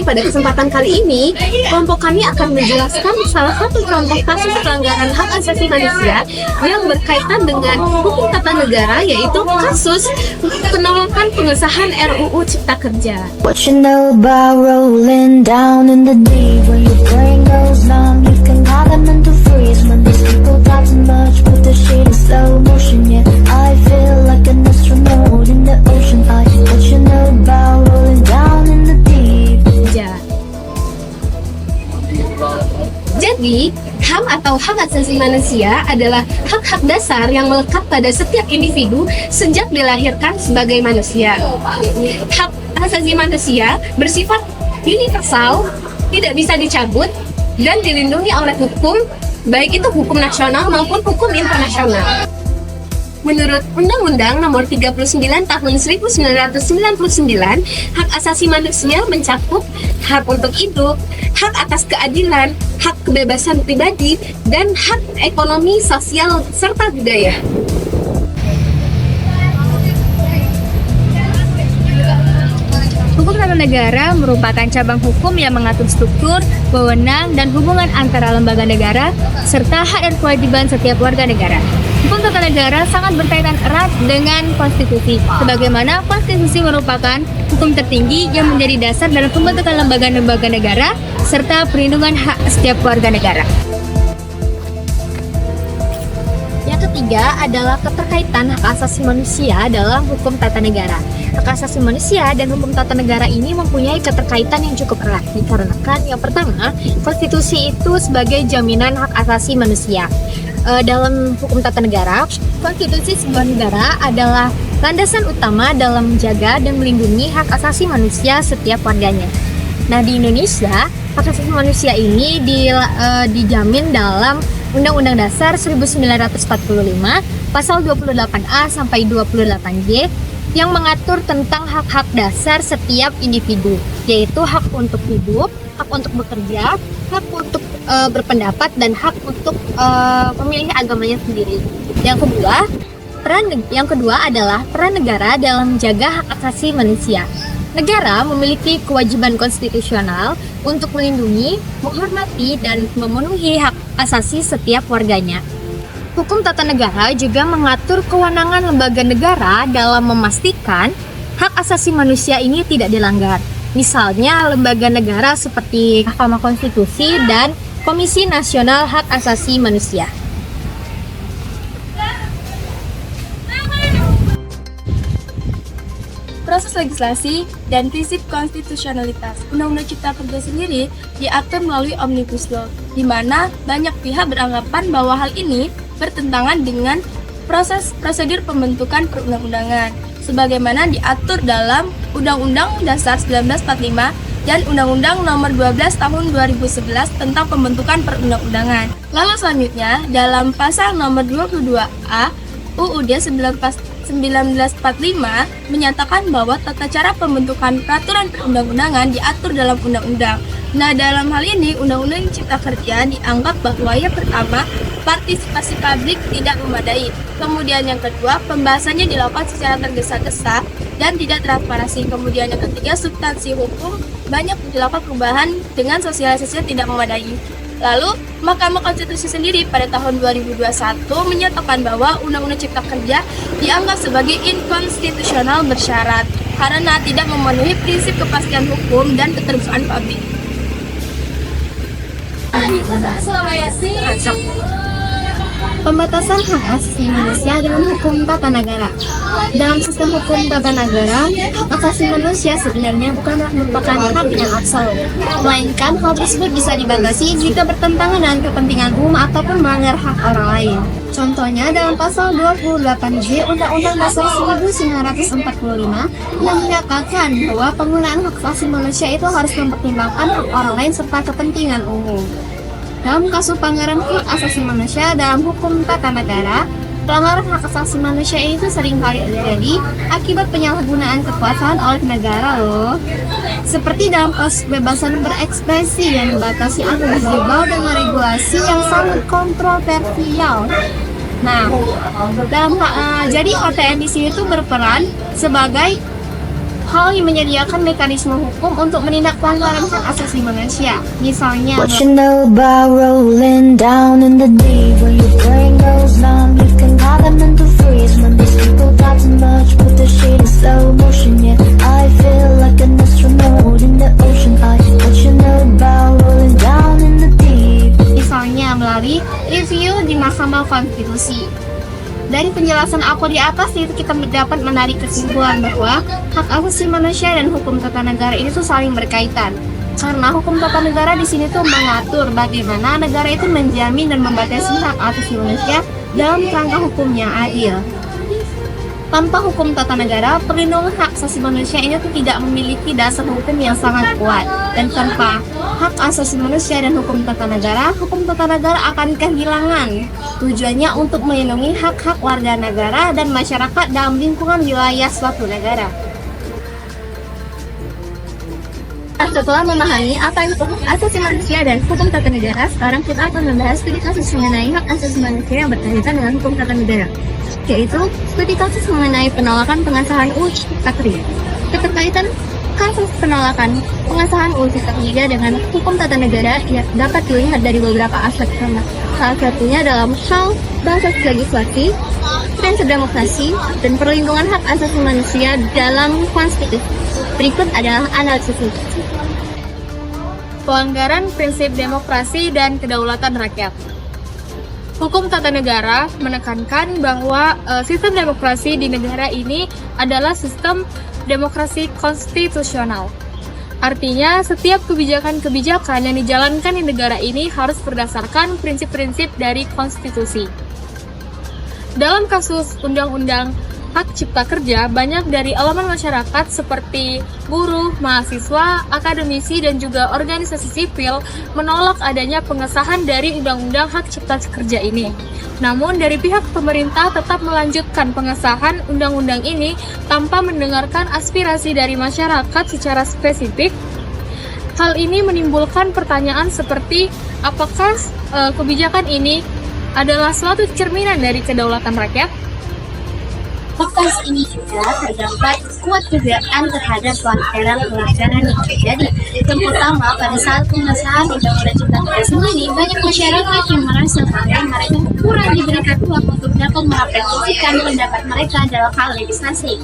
pada kesempatan kali ini, kelompok kami akan menjelaskan salah satu contoh kasus pelanggaran hak asasi manusia yang berkaitan dengan hukum tata negara, yaitu kasus penolakan pengesahan RUU Cipta Kerja. What you know about rolling down in the deep? When your brain goes numb, you can have them into freeze. When these people talk too much, put the shit in slow motion. Yeah, I feel like an astronaut in the ocean. What you know about rolling down in the deep? Jadi, HAM atau hak asasi manusia adalah hak-hak dasar yang melekat pada setiap individu sejak dilahirkan sebagai manusia. Hak asasi manusia bersifat universal, tidak bisa dicabut, dan dilindungi oleh hukum, baik itu hukum nasional maupun hukum internasional. Menurut Undang-Undang Nomor 39 Tahun 1999, hak asasi manusia mencakup hak untuk hidup, hak atas keadilan, hak kebebasan pribadi, dan hak ekonomi, sosial, serta budaya. Hukum tata negara merupakan cabang hukum yang mengatur struktur, wewenang, dan hubungan antara lembaga negara, serta hak dan kewajiban setiap warga negara. Hukum tata negara sangat berkaitan erat dengan konstitusi, sebagaimana konstitusi merupakan hukum tertinggi yang menjadi dasar dalam pembentukan lembaga-lembaga negara, serta perlindungan hak setiap warga negara. Yang ketiga adalah keterkaitan hak asasi manusia dalam hukum tata negara. Hak asasi manusia dan hukum tata negara ini mempunyai keterkaitan yang cukup erat, dikarenakan yang pertama, konstitusi itu sebagai jaminan hak asasi manusia. Dalam hukum tata negara, konstitusi sebuah negara adalah landasan utama dalam menjaga dan melindungi hak asasi manusia setiap warganya. Nah, di Indonesia, hak asasi manusia ini dijamin dalam Undang-Undang Dasar 1945, pasal 28A sampai 28J, yang mengatur tentang hak-hak dasar setiap individu, yaitu hak untuk hidup, hak untuk bekerja, hak untuk berpendapat, dan hak untuk memilih agamanya sendiri. Yang kedua adalah peran negara dalam menjaga hak asasi manusia. Negara memiliki kewajiban konstitusional untuk melindungi, menghormati, dan memenuhi hak asasi setiap warganya. Hukum tata negara juga mengatur kewenangan lembaga negara dalam memastikan hak asasi manusia ini tidak dilanggar. Misalnya lembaga negara seperti Mahkamah Konstitusi dan Komisi Nasional Hak Asasi Manusia. Proses legislasi dan prinsip konstitusionalitas. Undang-Undang Cipta Kerja sendiri diatur melalui Omnibus Law, di mana banyak pihak beranggapan bahwa hal ini bertentangan dengan prosedur pembentukan perundang-undangan, sebagaimana diatur dalam Undang-Undang Dasar 1945 dan Undang-Undang Nomor 12 Tahun 2011 tentang pembentukan perundang-undangan. Lalu selanjutnya, dalam pasal nomor 22A UUD 1945 menyatakan bahwa tata cara pembentukan peraturan perundang-undangan diatur dalam undang-undang. Nah, dalam hal ini Undang-Undang Cipta Kerja dianggap bahwa yang pertama, partisipasi publik tidak memadai. Kemudian yang kedua, pembahasannya dilakukan secara tergesa-gesa dan tidak transparansi. Kemudian yang ketiga, substansi hukum banyak dilakukan perubahan dengan sosialisasinya tidak memadai. Lalu, Mahkamah Konstitusi sendiri pada tahun 2021 menyatakan bahwa Undang-Undang Cipta Kerja dianggap sebagai inkonstitusional bersyarat karena tidak memenuhi prinsip kepastian hukum dan keterbukaan publik. Pembatasan hak asasi manusia dalam hukum tata negara. Dalam sistem hukum tata negara, hak asasi manusia sebenarnya bukanlah merupakan hak yang absolut, melainkan hal tersebut bisa dibatasi jika bertentangan dengan kepentingan umum ataupun melanggar hak orang lain. Contohnya dalam pasal 28J Undang-Undang Dasar 1945 yang menyatakan bahwa penggunaan hak asasi manusia itu harus mempertimbangkan hak orang lain serta kepentingan umum. Dalam kasus pelanggaran hak asasi manusia dalam hukum tata negara, pelanggaran hak asasi manusia itu seringkali terjadi akibat penyalahgunaan kekuasaan oleh negara loh. Seperti dalam kasus kebebasan berekspresi yang dibatasi atau dijebol dengan regulasi yang sangat kontroversial. Nah, jadi OTN di sini itu berperan sebagai hal yang menyediakan mekanisme hukum untuk menindak pelanggaran hak asasi manusia. Misalnya, What you know about rolling down in the deep? When your brain goes numb, you can call them into freeze. When these people talk too much, put the shit in slow motion. Yeah, I feel like an astronaut in the ocean. What you know about rolling down in the deep? misalnya melalui review di Mahkamah Konstitusi. Dari penjelasan aku di atas itu kita dapat menarik kesimpulan bahwa hak asasi manusia dan hukum tata negara itu saling berkaitan. Karena hukum tata negara di sini tuh mengatur bagaimana negara itu menjamin dan membatasi hak asasi manusia dalam kerangka hukum yang adil. Tanpa hukum tata negara, perlindungan hak asasi manusia ini tuh tidak memiliki dasar hukum yang sangat kuat. Dan tanpa hak asasi manusia dan hukum tata negara akan kehilangan tujuannya untuk melindungi hak-hak warga negara dan masyarakat dalam lingkungan wilayah suatu negara. Setelah memahami apa itu hak asasi manusia dan hukum tata negara, sekarang kita akan membahas studi kasus mengenai hak asasi manusia yang berkaitan dengan hukum tata negara, yaitu studi kasus mengenai penolakan pengesahan UU Cipta Kerja. Keterkaitan kasus penolakan pengesahan UU Cipta Kerja dengan hukum tata negara dapat dilihat dari beberapa aspek, salah satunya dalam hal proses legislasi, prinsip demokrasi, dan perlindungan hak asasi manusia dalam konstitusi. Berikut adalah analisis. Pelanggaran prinsip demokrasi dan kedaulatan rakyat. Hukum tata negara menekankan bahwa sistem demokrasi di negara ini adalah sistem demokrasi konstitusional. Artinya, setiap kebijakan-kebijakan yang dijalankan di negara ini harus berdasarkan prinsip-prinsip dari konstitusi. Dalam kasus Undang-Undang Hak Cipta Kerja, banyak dari elemen masyarakat seperti buruh, mahasiswa, akademisi, dan juga organisasi sipil menolak adanya pengesahan dari Undang-Undang Hak Cipta Kerja ini. Namun, dari pihak pemerintah tetap melanjutkan pengesahan undang-undang ini tanpa mendengarkan aspirasi dari masyarakat secara spesifik. Hal ini menimbulkan pertanyaan seperti, apakah kebijakan ini adalah suatu cerminan dari kedaulatan rakyat? Podcast ini juga terdapat kuat dugaan terhadap pelanggaran yang terjadi. Yang pertama, pada saat pengesahan Undang-Undang Cipta Kerja sendiri, banyak masyarakat yang merasa bahwa mereka kurang diberikan ruang untuk dapat mengapresiasikan pendapat mereka dalam hal legislasi.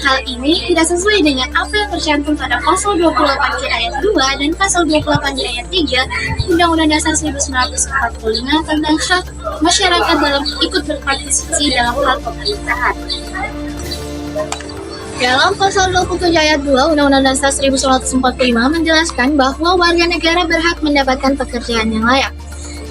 Hal ini tidak sesuai dengan apa yang tercantum pada pasal 28 ayat 2 dan pasal 28 ayat 3 Undang-Undang Dasar 1945 tentang hak masyarakat dalam ikut berpartisipasi dalam hal pemerintahan. Dalam pasal 27 ayat 2 Undang-Undang Dasar 1945 menjelaskan bahwa warga negara berhak mendapatkan pekerjaan yang layak.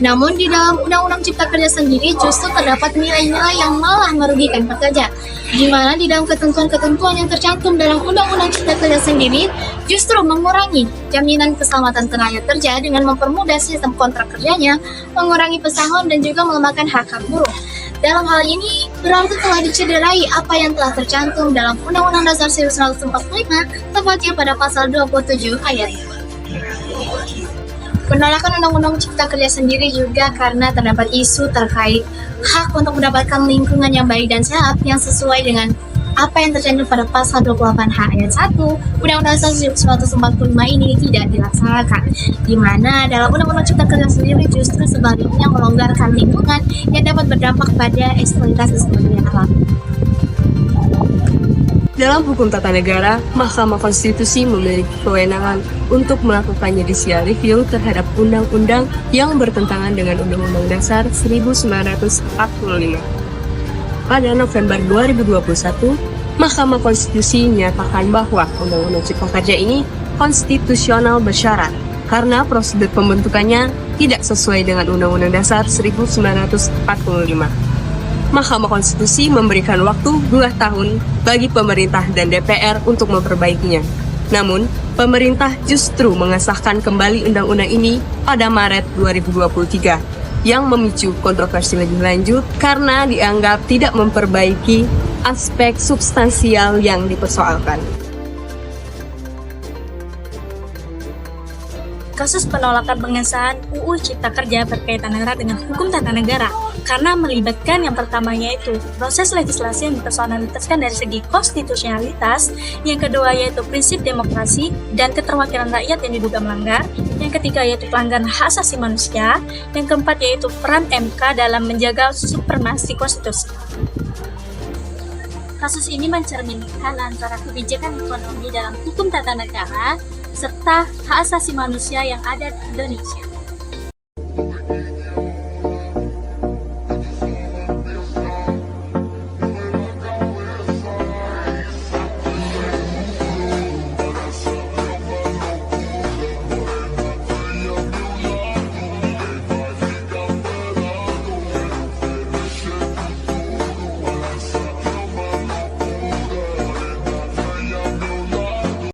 Namun di dalam Undang-Undang Cipta Kerja sendiri justru terdapat nilai-nilai yang malah merugikan pekerja, di mana di dalam ketentuan-ketentuan yang tercantum dalam Undang-Undang Cipta Kerja sendiri justru mengurangi jaminan keselamatan tenaga kerja dengan mempermudah sistem kontrak kerjanya, mengurangi pesangon, dan juga melemahkan hak-hak buruh. Dalam hal ini, berarti telah dicederai apa yang telah tercantum dalam Undang-Undang Dasar 1945, tepatnya pada pasal 27 ayat 2. Penolakan Undang-Undang Cipta Kerja sendiri juga karena terdapat isu terkait hak untuk mendapatkan lingkungan yang baik dan sehat yang sesuai dengan apa yang tercantum pada pasal 28H ayat 1 Undang-Undang Dasar 1945 ini tidak dilaksanakan, di mana dalam Undang-Undang Cipta Kerja sendiri justru sebaliknya melonggarkan lingkungan yang dapat berdampak pada eksploitasi sumber daya alam. Dalam hukum tata negara, Mahkamah Konstitusi memiliki kewenangan untuk melakukan judicial review terhadap undang-undang yang bertentangan dengan Undang-Undang Dasar 1945. Pada November 2021, Mahkamah Konstitusi menyatakan bahwa Undang-Undang Cipta Kerja ini konstitusional bersyarat karena prosedur pembentukannya tidak sesuai dengan Undang-Undang Dasar 1945. Mahkamah Konstitusi memberikan waktu 2 tahun bagi pemerintah dan DPR untuk memperbaikinya. Namun, pemerintah justru mengesahkan kembali undang-undang ini pada Maret 2023 yang memicu kontroversi lebih lanjut karena dianggap tidak memperbaiki aspek substansial yang dipersoalkan. kasus penolakan pengesahan UU Cipta Kerja berkaitan erat dengan hukum tata negara karena melibatkan yang pertama yaitu proses legislasi yang dipersonalitaskan dari segi konstitusionalitas, yang kedua yaitu prinsip demokrasi dan keterwakilan rakyat yang diduga melanggar, yang ketiga yaitu pelanggaran hak asasi manusia, yang keempat yaitu peran MK dalam menjaga supremasi konstitusi. Kasus ini mencerminkan antara kebijakan ekonomi dalam hukum tata negara serta hak asasi manusia yang ada di Indonesia.